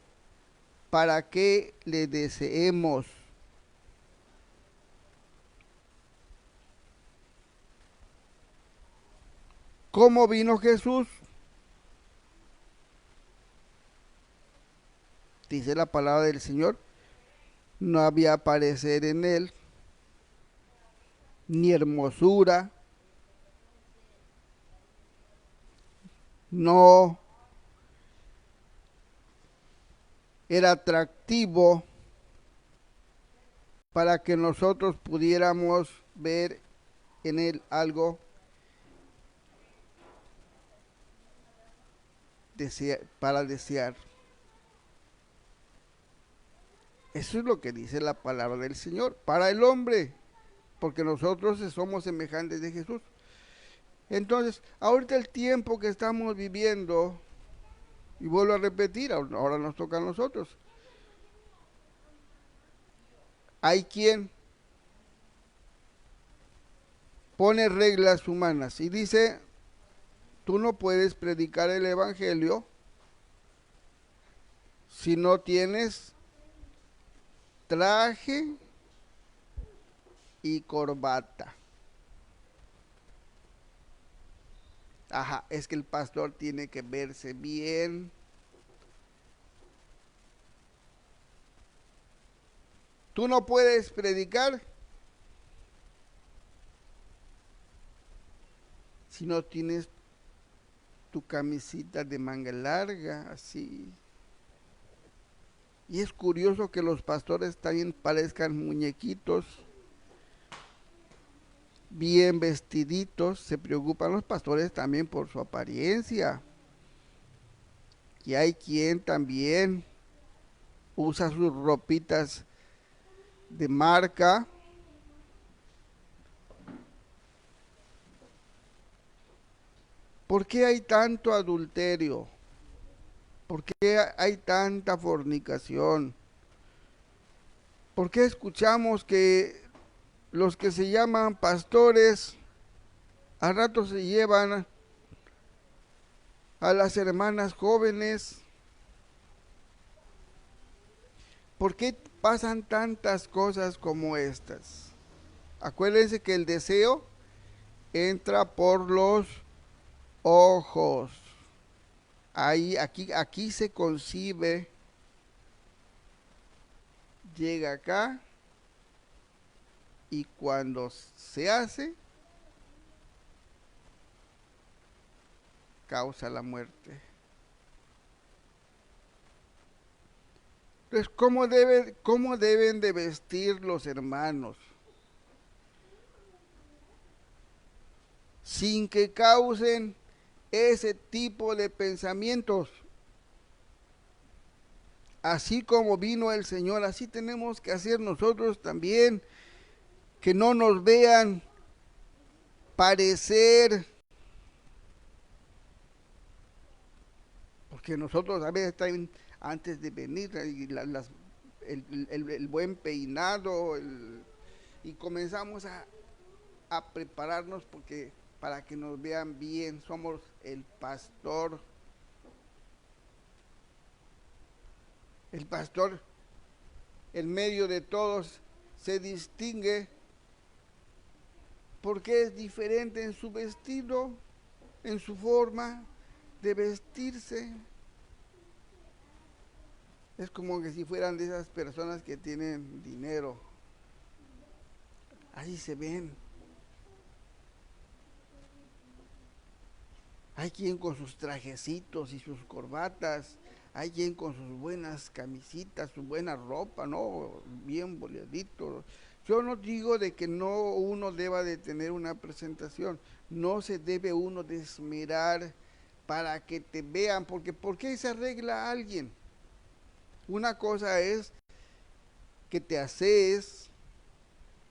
para que le deseemos. ¿Cómo vino Jesús? Dice la palabra del Señor, no había parecer en él, ni hermosura, no era atractivo para que nosotros pudiéramos ver en él algo para desear. Eso es lo que dice la palabra del Señor para el hombre, porque nosotros somos semejantes de Jesús. Entonces, ahorita el tiempo que estamos viviendo, y vuelvo a repetir, ahora nos toca a nosotros. Hay quien pone reglas humanas y dice, tú no puedes predicar el evangelio si no tienes traje y corbata. Ajá, es que el pastor tiene que verse bien. Tú no puedes predicar si no tienes tu camisita de manga larga, así. Y es curioso que los pastores también parezcan muñequitos, bien vestiditos. Se preocupan los pastores también por su apariencia. Y hay quien también usa sus ropitas de marca. ¿Por qué hay tanto adulterio? ¿Por qué hay tanta fornicación? ¿Por qué escuchamos que los que se llaman pastores a rato se llevan a las hermanas jóvenes? ¿Por qué pasan tantas cosas como estas? Acuérdense que el deseo entra por los ojos. Aquí se concibe, llega acá y cuando se hace, causa la muerte. Entonces, ¿cómo deben de vestir los hermanos? Sin que causen ese tipo de pensamientos. Así como vino el Señor, así tenemos que hacer nosotros también, que no nos vean parecer, porque nosotros a veces también antes de venir, el buen peinado, y comenzamos a prepararnos porque para que nos vean bien, somos el pastor. El pastor en medio de todos se distingue porque es diferente en su vestido, en su forma de vestirse. Es como que si fueran de esas personas que tienen dinero. Así se ven. Hay quien con sus trajecitos y sus corbatas, hay quien con sus buenas camisitas, su buena ropa, ¿no? Bien boleadito. Yo no digo de que no uno deba de tener una presentación, no se debe uno de esmerar para que te vean, porque ¿por qué se arregla a alguien? Una cosa es que te asees,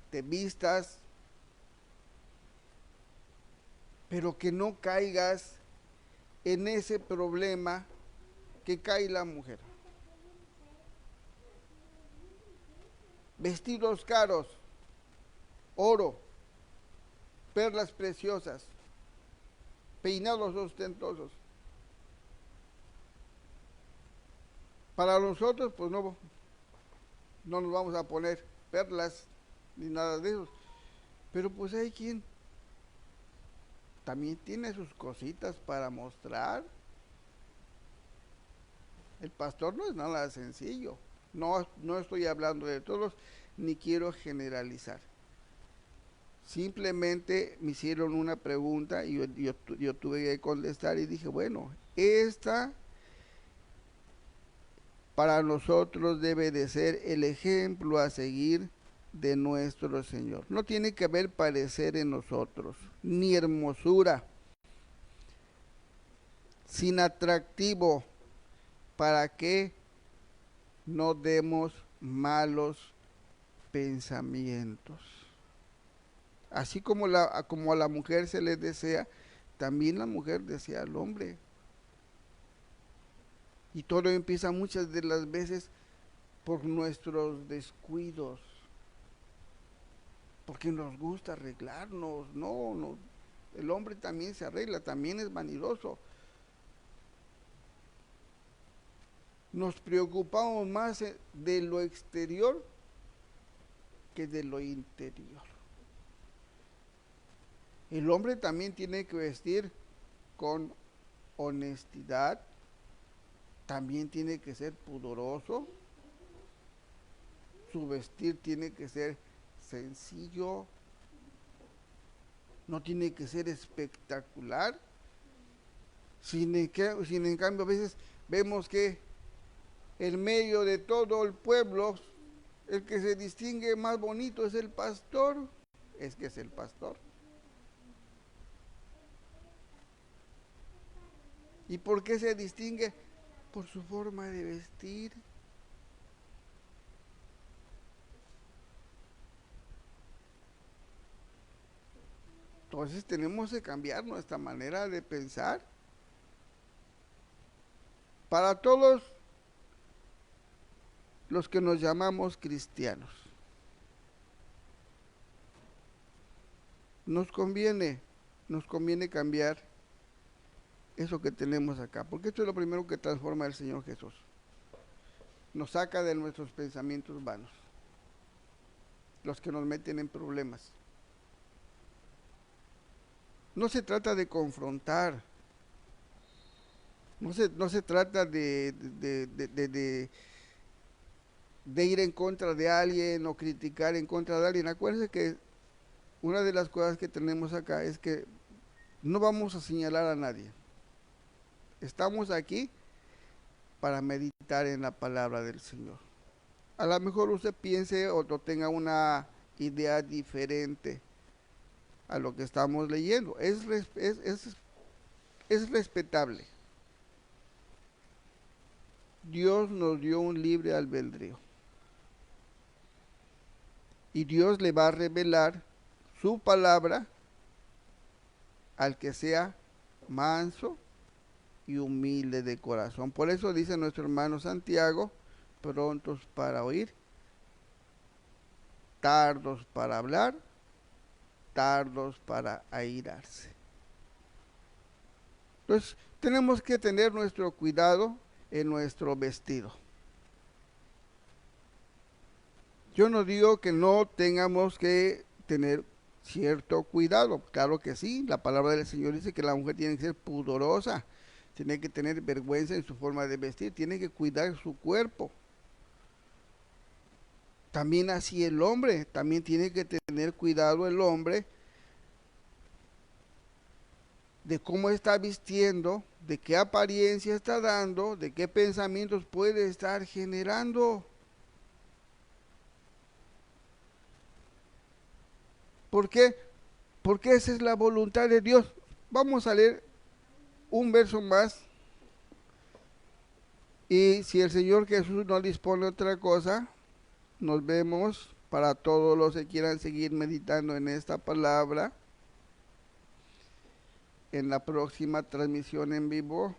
te vistas, pero que no caigas en ese problema que cae la mujer. Vestidos caros, oro, perlas preciosas, peinados ostentosos. Para nosotros, pues no nos vamos a poner perlas ni nada de eso. Pero pues hay quien también tiene sus cositas para mostrar. El pastor no es nada sencillo. No estoy hablando de todos, ni quiero generalizar. Simplemente me hicieron una pregunta y yo tuve que contestar y dije, bueno, esta para nosotros debe de ser el ejemplo a seguir de nuestro Señor. No tiene que haber parecer en nosotros, ni hermosura, sin atractivo, para que no demos malos pensamientos. Así como, como a la mujer se le desea, también la mujer desea al hombre. Y todo empieza muchas de las veces por nuestros descuidos, porque nos gusta arreglarnos. No, no, el hombre también se arregla, también es vanidoso. Nos preocupamos más de lo exterior que de lo interior. El hombre también tiene que vestir con honestidad, también tiene que ser pudoroso, su vestir tiene que ser sencillo, no tiene que ser espectacular. Sin en cambio a veces vemos que en medio de todo el pueblo, el que se distingue más bonito es el pastor, es que es el pastor. ¿Y por qué se distingue? Por su forma de vestir. Entonces tenemos que cambiar nuestra manera de pensar. Para todos los que nos llamamos cristianos, nos conviene cambiar eso que tenemos acá, porque esto es lo primero que transforma el Señor Jesús. Nos saca de nuestros pensamientos vanos, los que nos meten en problemas. No se trata de confrontar, no se trata de ir en contra de alguien o criticar en contra de alguien. Acuérdense que una de las cosas que tenemos acá es que no vamos a señalar a nadie. Estamos aquí para meditar en la palabra del Señor. A lo mejor usted piense o tenga una idea diferente a lo que estamos leyendo. Es respetable. Dios nos dio un libre albedrío. Y Dios le va a revelar su palabra al que sea manso y humilde de corazón. Por eso dice nuestro hermano Santiago, prontos para oír, tardos para hablar, tardos para airarse. Entonces, tenemos que tener nuestro cuidado en nuestro vestido. Yo no digo que no tengamos que tener cierto cuidado, claro que sí, la palabra del Señor dice que la mujer tiene que ser pudorosa, tiene que tener vergüenza en su forma de vestir, tiene que cuidar su cuerpo. También así el hombre, también tiene que tener cuidado el hombre de cómo está vistiendo, de qué apariencia está dando, de qué pensamientos puede estar generando. ¿Por qué? Porque esa es la voluntad de Dios. Vamos a leer un verso más. Y si el Señor Jesús no dispone otra cosa, nos vemos para todos los que quieran seguir meditando en esta palabra en la próxima transmisión en vivo,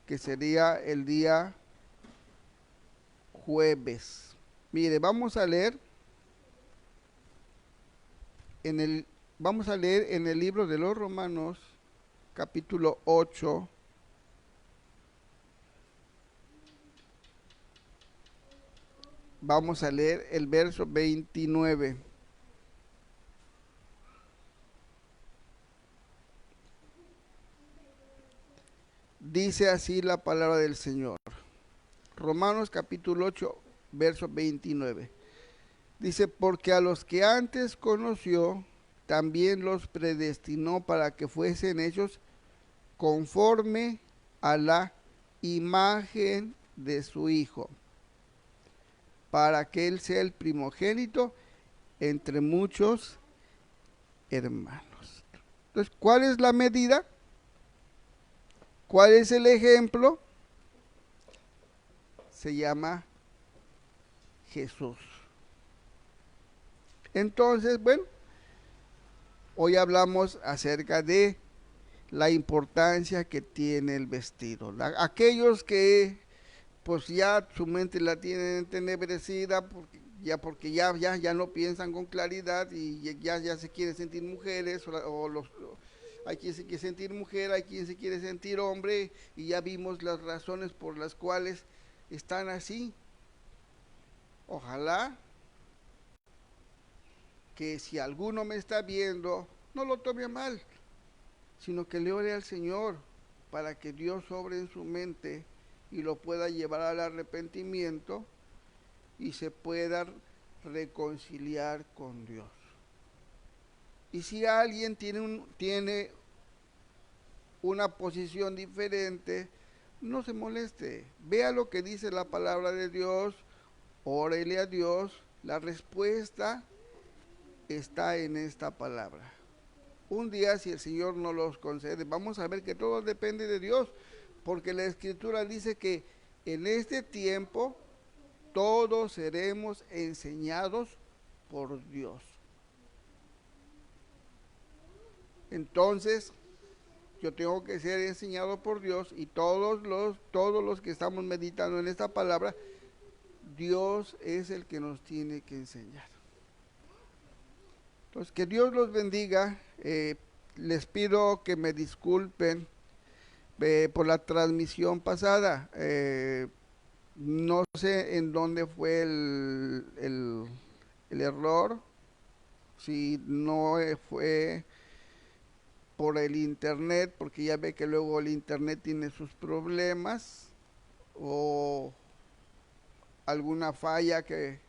que sería el día jueves. Mire, vamos a leer en el libro de los Romanos, capítulo 8. Vamos a leer el verso 29. Dice así la palabra del Señor. Romanos capítulo 8, verso 29. Dice, porque a los que antes conoció, también los predestinó para que fuesen hechos conforme a la imagen de su Hijo, para que Él sea el primogénito entre muchos hermanos. Entonces, ¿cuál es la medida? ¿Cuál es el ejemplo? Se llama Jesús. Entonces, bueno, hoy hablamos acerca de la importancia que tiene el vestido. Aquellos que pues ya su mente la tienen entenebrecida porque ya no piensan con claridad y ya se quieren sentir mujeres hay quien se quiere sentir mujer, hay quien se quiere sentir hombre y ya vimos las razones por las cuales están así. Ojalá que si alguno me está viendo, no lo tome a mal, sino que le ore al Señor para que Dios obre en su mente y lo pueda llevar al arrepentimiento y se pueda reconciliar con Dios. Y si alguien tiene una posición diferente, no se moleste, vea lo que dice la palabra de Dios, órele a Dios, la respuesta está en esta palabra. Un día, si el Señor nos los concede, vamos a ver que todo depende de Dios, porque la Escritura dice que en este tiempo todos seremos enseñados por Dios. Entonces, yo tengo que ser enseñado por Dios y todos los que estamos meditando en esta palabra, Dios es el que nos tiene que enseñar. Entonces, que Dios los bendiga. Les pido que me disculpen por la transmisión pasada. No sé en dónde fue el error. Si no fue por el internet, porque ya ve que luego el internet tiene sus problemas, o alguna falla que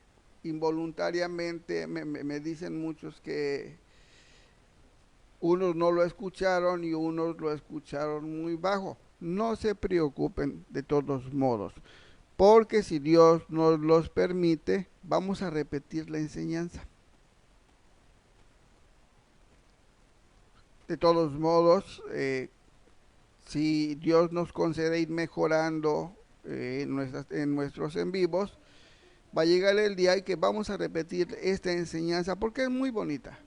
involuntariamente me dicen muchos que unos no lo escucharon y unos lo escucharon muy bajo. No se preocupen de todos modos, porque si Dios nos los permite, vamos a repetir la enseñanza. De todos modos, si Dios nos concede ir mejorando en nuestros en vivos, va a llegar el día en que vamos a repetir esta enseñanza porque es muy bonita,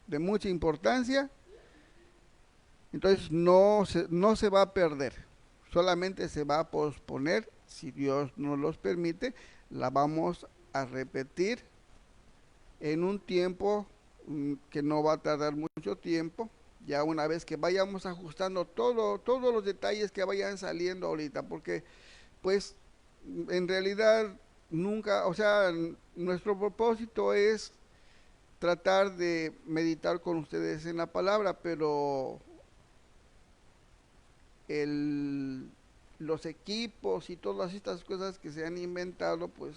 de mucha importancia. Entonces no se va a perder, solamente se va a posponer. Si Dios nos los permite, la vamos a repetir en un tiempo que no va a tardar mucho tiempo. Ya una vez que vayamos ajustando todos los detalles que vayan saliendo ahorita, porque pues en realidad nunca, o sea, nuestro propósito es tratar de meditar con ustedes en la palabra, pero los equipos y todas estas cosas que se han inventado, pues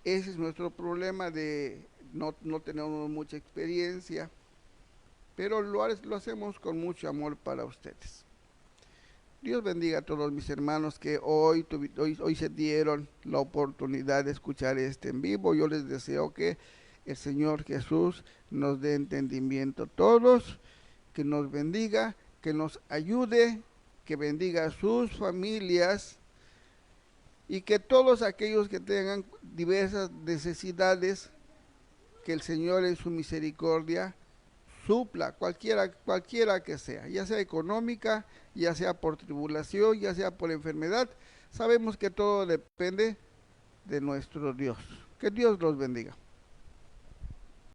ese es nuestro problema de no tenemos mucha experiencia, pero lo hacemos con mucho amor para ustedes. Dios bendiga a todos mis hermanos que hoy se dieron la oportunidad de escuchar este en vivo. Yo les deseo que el Señor Jesús nos dé entendimiento a todos, que nos bendiga, que nos ayude, que bendiga a sus familias y que todos aquellos que tengan diversas necesidades, que el Señor en su misericordia supla cualquiera que sea, ya sea económica, ya sea por tribulación, ya sea por enfermedad. Sabemos que todo depende de nuestro Dios. Que Dios los bendiga.